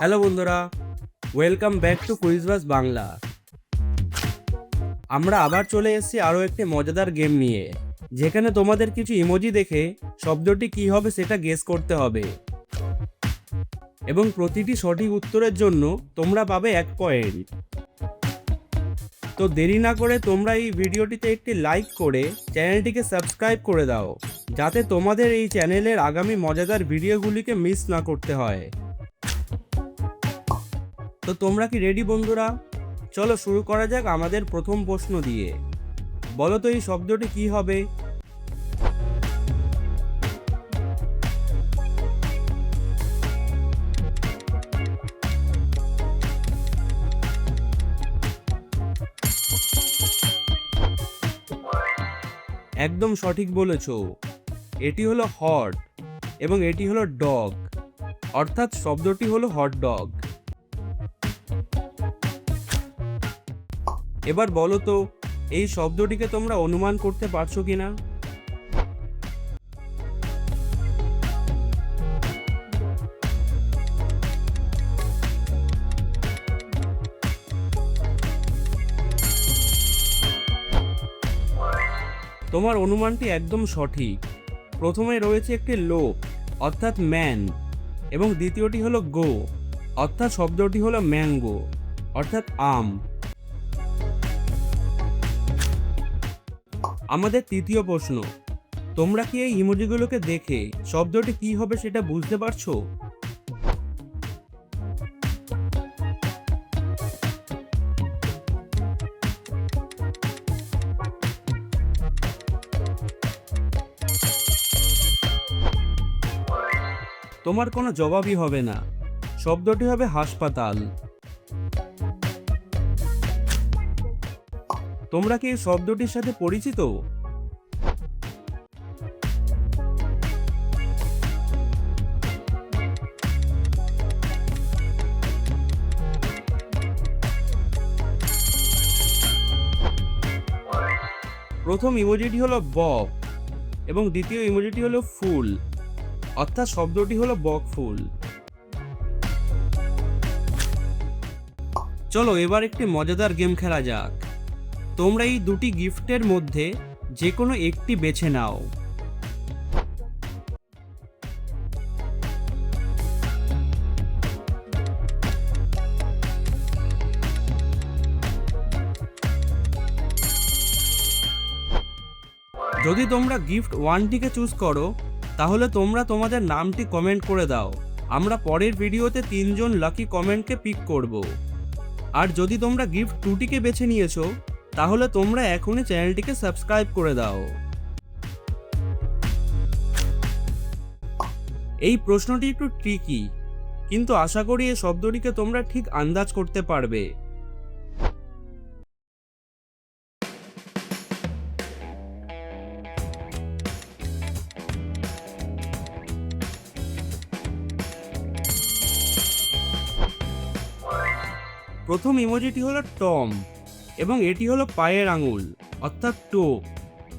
Hello বন্ধুরা, welcome back to কুইজবাজ Bangla. আমরা আবার চলে এসেছি আরও একটি মজাদার গেম নিয়ে, যেখানে তোমাদের কিছু ইমোজি দেখে শব্দটি কী হবে সেটা গেস করতে হবে, এবং প্রতিটি সঠিক উত্তরের জন্য তোমরা পাবে 1 পয়েন্ট। তো দেরি না করে তোমরা এই ভিডিওটিতে একটি লাইক করে চ্যানেলটিকে সাবস্ক্রাইব করে দাও, যাতে তোমাদের এই চ্যানেলের আগামী মজাদার ভিডিওগুলিকে মিস না করতে হয়। তো তোমরা কি রেডি বন্ধুরা? চলো শুরু করা যাক আমাদের প্রথম প্রশ্ন দিয়ে। বলো তো এই শব্দটি কি হবে? একদম সঠিক বলেছো, এটি হলো হট এবং এটি হলো ডগ, অর্থাৎ শব্দটি হলো হট ডগ। এবার বলো তো এই শব্দটিকে তোমরা অনুমান করতে পারছো কিনা? তোমার অনুমানটি একদম সঠিক। প্রথমে রয়েছে একটি লোক অর্থাৎ ম্যান, এবং দ্বিতীয়টি হলো গো অর্থাৎ শব্দটি হলো ম্যাঙ্গো অর্থাৎ আম। আমাদের তৃতীয় প্রশ্ন, তোমরা কি এই ইমোজিগুলোকে দেখে শব্দটি কি হবে সেটা বুঝতে পারছো? তোমার কোনো জবাবই হবে না, শব্দটি হবে হাসপাতাল। তোমরা কি এই শব্দটির সাথে পরিচিত? প্রথম ইমোজিটি হলো বক এবং দ্বিতীয় ইমোজিটি হলো ফুল, অর্থাৎ শব্দটি হলো বক ফুল। চলো এবার একটি মজাদার গেম খেলা যাক। তোমরা এই দুটি গিফটের মধ্যে যে কোনো একটি বেছে নাও। যদি তোমরা গিফট 1টিকে চুজ করো, তাহলে তোমরা তোমাদের নামটি কমেন্ট করে দাও। আমরা পরের ভিডিওতে 3 জন লাকি কমেন্টকে পিক করব। আর যদি তোমরা গিফট 2টিকে বেছে নিয়েছো, তাহলে তোমরা এখনই চ্যানেলটিকে সাবস্ক্রাইব করে দাও। এই প্রশ্নটি একটু ট্রিকি, কিন্তু আশা করি এই শব্দটিকে তোমরা ঠিক আন্দাজ করতে পারবে। প্রথম ইমোজিটি হলো টম এবং এটি হলো পায়ের আঙুল অর্থাৎ টো,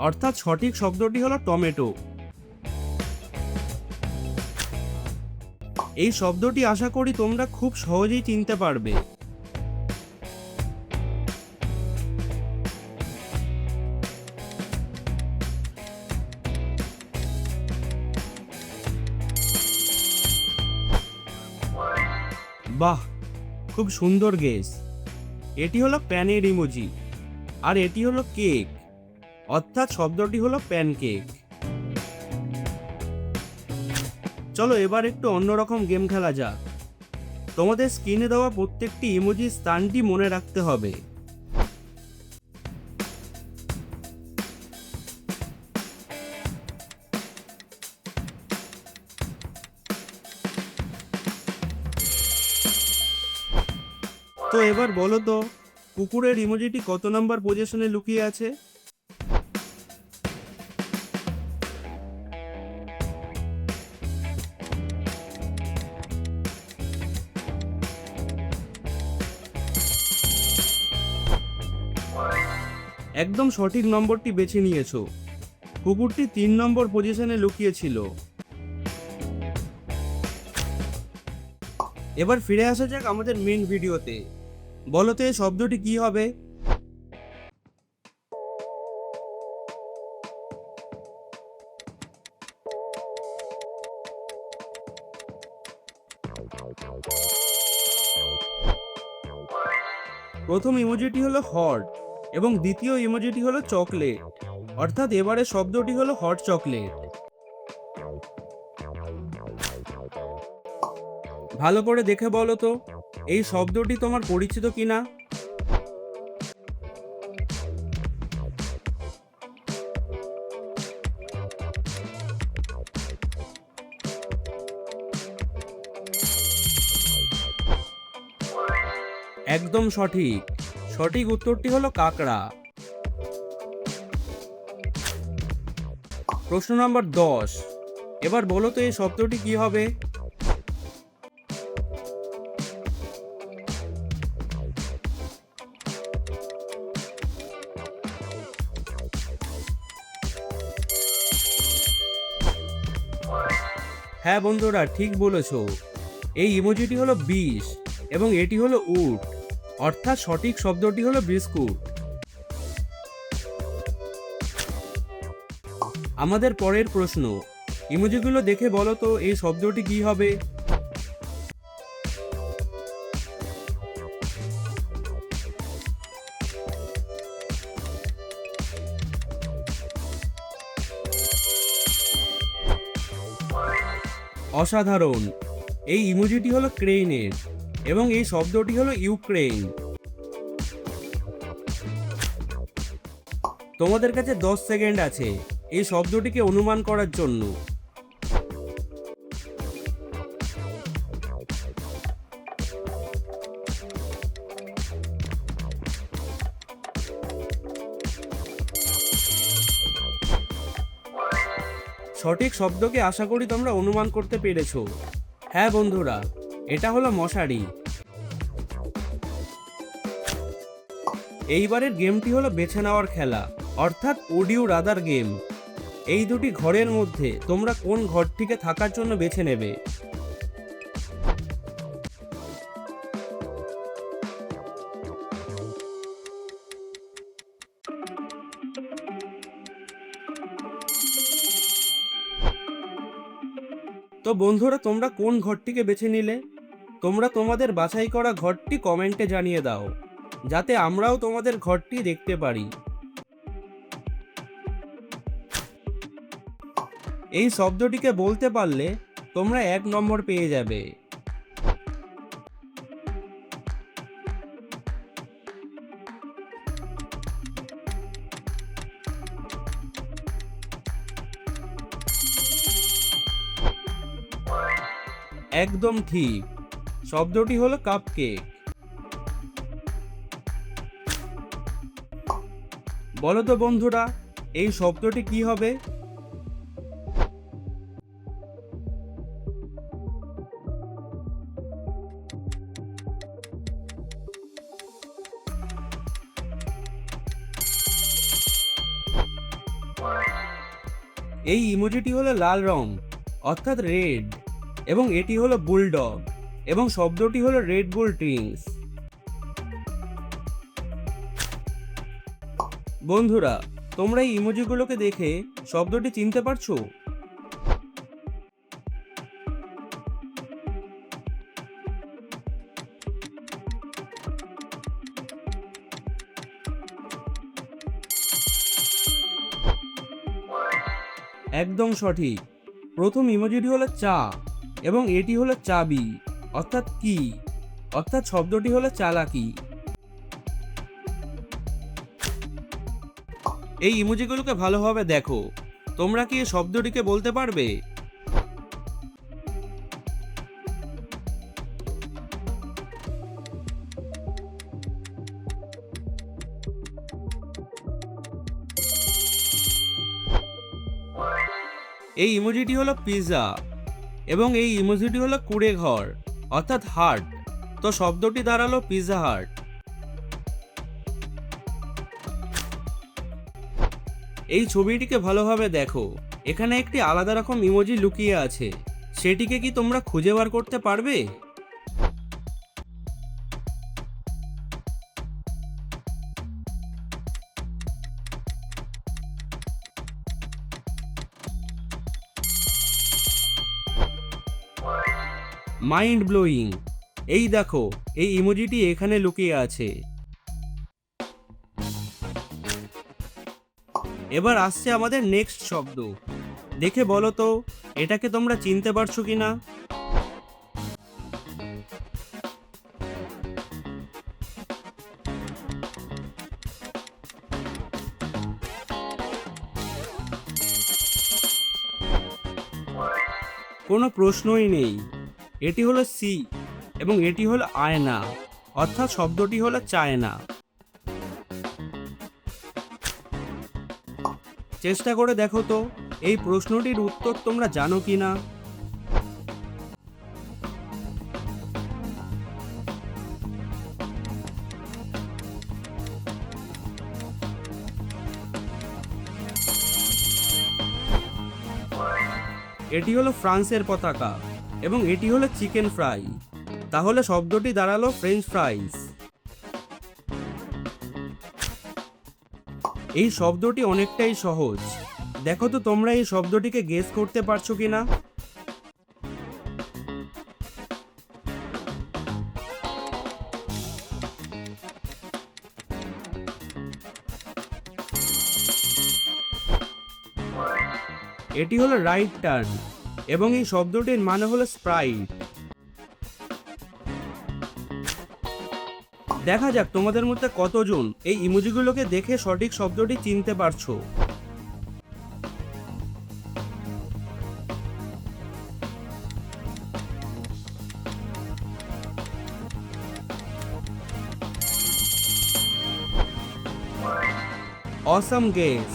অর্থাৎ সঠিক শব্দটি হলো টমেটো। এই শব্দটি আশা করি তোমরা খুব সহজেই চিনতে পারবে। বাহ, খুব সুন্দর গেস। এটি হলো প্যানের ইমোজি, আর এটি হলো কেক, অর্থাৎ শব্দটি হলো প্যানকেক। চলো এবার একটু অন্যরকম গেম খেলা যাক। তোমাদের স্ক্রিনে দেওয়া প্রত্যেকটি ইমোজির স্থানটি মনে রাখতে হবে। তো এবার বলো তো কুকুরের ইমোজিটি কত নাম্বার পজিশনে লুকিয়ে আছে? একদম সঠিক নম্বরটি বেছে নিয়েছো। কুকুরটি 3 নম্বর পজিশনে লুকিয়েছিল। এবার ফিরে আসা যাক আমাদের মেন ভিডিওতে। বলো তো এই শব্দটি কি হবে? প্রথম ইমোজিটি হলো হট এবং দ্বিতীয় ইমোজিটি হলো চকলেট, অর্থাৎ এবারে শব্দটি হলো হট চকলেট। ভালো করে দেখে বলো তো এই শব্দটি তোমার পরিচিত কিনা। একদম সঠিক। সঠিক উত্তরটি হলো কাকড়া। প্রশ্ন নম্বর 10। এবার বলো তো এই শব্দটি কি হবে? হ্যাঁ বন্ধুরা, ঠিক বলেছো। এই ইমোজিটি হলো 20 এবং এটি হলো উট, অর্থাৎ সঠিক শব্দটি হলো বিস্কুট। আমাদের পরের প্রশ্ন, ইমোজিগুলো দেখে বলো তো এই শব্দটি কি হবে? অসাধারণ। এই ইমোজিটি হলো ক্রেইনের এবং এই শব্দটি হলো ইউক্রেইন। তোমাদের কাছে 10 সেকেন্ড আছে এই শব্দটিকে অনুমান করার জন্য। সঠিক শব্দকে আশা করি তোমরা অনুমান করতে পেরেছো। হ্যাঁ বন্ধুরা, এটা হলো মশারি। এইবারের গেমটি হলো বেছে নেওয়ার খেলা, অর্থাৎ উড ইউ রাদার গেম। এই দুটি ঘরের মধ্যে তোমরা কোন ঘরটিকে থাকার জন্য বেছে নেবে? তো বন্ধুরা, তোমরা কোন ঘরটিকে বেছে নিলে? তোমরা তোমাদের বাছাই করা ঘরটি কমেন্টে জানিয়ে দাও, যাতে আমরাও তোমাদের ঘরটি দেখতে পারি। এই শব্দটিকে বলতে পারলে তোমরা 1 নম্বর পেয়ে যাবে। একদম ঠিক। শব্দটি হলো কাপকেক। বলো তো বন্ধুরা, এই শব্দটি কি হবে? এই ইমোজিটি হলো লাল রং, অর্থাৎ রেড, এবং এটি হলো বুলডগ এবং শব্দটি হলো রেড বুল ড্রিঙ্কস। বন্ধুরা, তোমরা এই ইমোজিগুলোকে দেখে শব্দটি চিনতে পারছো? একদম সঠিক। প্রথম ইমোজিটি হলো চা এবং এটি হলো চাবি, অর্থাৎ কি, অর্থাৎ শব্দটি হলো চালাকি। এই ইমোজিগুলোকে ভালোভাবে দেখো। তোমরা কি এই শব্দটিকে বলতে পারবে? এই ইমোজিটি হলো পিৎজা এবং এই ইমোজিটি হলো কুড়ে ঘর, অর্থাৎ হার্ট। তো শব্দটি দাঁড়ালো পিৎজা হার্ট। এই ছবিটিকে ভালোভাবে দেখো। এখানে একটি আলাদা রকম ইমোজি লুকিয়ে আছে। সেটিকে কি তোমরা খুঁজে বার করতে পারবে? Mind blowing. এই দেখো, এই ইমোজিটি এখানে লুকিয়ে আছে। এবার আসছে আমাদের নেক্সট শব্দ। দেখে বলো তো এটাকে তোমরা চিনতে পারছো কিনা। কোনো প্রশ্নই নেই, এটি হলো সি এবং এটি হলো আয়না, অর্থাৎ শব্দটি হলো চায়না। চেষ্টা করে দেখো তো এই প্রশ্নটির উত্তর তোমরা জানো কিনা। এটি হলো ফ্রান্সের পতাকা এবং এটি হলো চিকেন ফ্রাই, তাহলে শব্দটি দাঁড়ালো ফ্রেঞ্চ ফ্রাইস। এই শব্দটি অনেকটাই সহজ, দেখো তো তোমরা এই শব্দটিকে গেস করতে পারছো কিনা। এটি হলো রাইট টার্ন এবং এই শব্দটির মানে হলো স্প্রাইট। দেখা যাক তোমাদের মধ্যে কতজন এই ইমোজিগুলোকে দেখে সঠিক শব্দটি চিনতে পারছো। Awesome guess.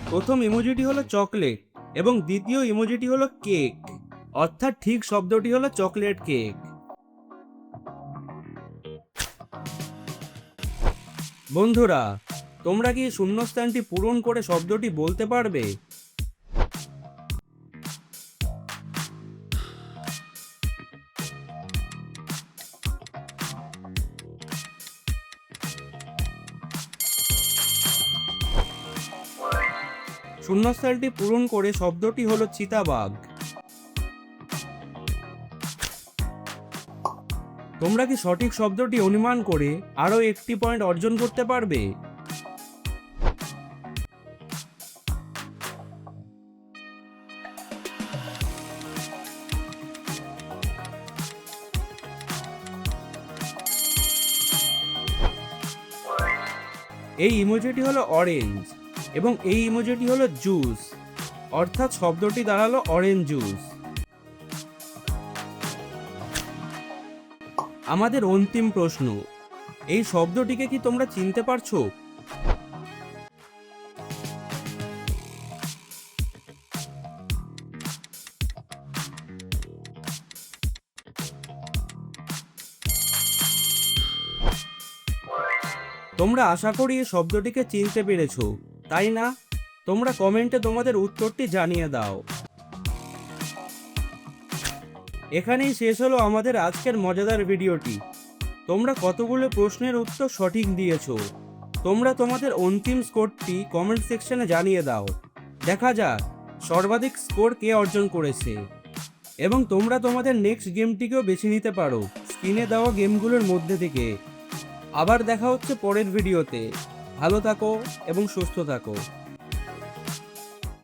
প্রথম ইমোজিটি হলো চকলেট এবং দ্বিতীয় ইমোজিটি হলো কেক, অর্থাৎ ঠিক শব্দটি হলো চকলেট কেক। বন্ধুরা, তোমরা কি শূন্যস্থানটি পূরণ করে শব্দটি বলতে পারবে? শূন্যস্থানটি পূরণ করে শব্দটি হলো চিতাবাঘ। তোমরা কি সঠিক শব্দটি অনুমান করে আরো একটি পয়েন্ট অর্জন করতে পারবে? এই ইমোজিটি হলো অরেঞ্জ এবং এই ইমোজিটি হলো জুস, অর্থাৎ শব্দটি দাঁড়ালো অরেঞ্জ জুস। আমাদের অন্তিম প্রশ্ন, এই শব্দটিকে কি তোমরা চিনতে পারছো? তোমরা আশা করি এই শব্দটিকে চিনতে পেরেছো, তাই না? তোমরা কমেন্টে তোমাদের উত্তরটি জানিয়ে দাও। এখানেই শেষ হলো আমাদের আজকের মজাদার ভিডিওটি। তোমরা কতগুলো প্রশ্নের উত্তর সঠিক দিয়েছো। তোমরা তোমাদের অন্তিম স্কোরটি কমেন্ট সেকশনে জানিয়ে দাও। দেখা যাক সর্বাধিক স্কোর কে অর্জন করেছে। এবং তোমরা তোমাদের নেক্সট গেমটিকেও বেছে নিতে পারো স্ক্রিনে দেওয়া গেমগুলোর মধ্যে থেকে। আবার দেখা হচ্ছে পরের ভিডিওতে। ভালো থাকো এবং সুস্থ থাকো।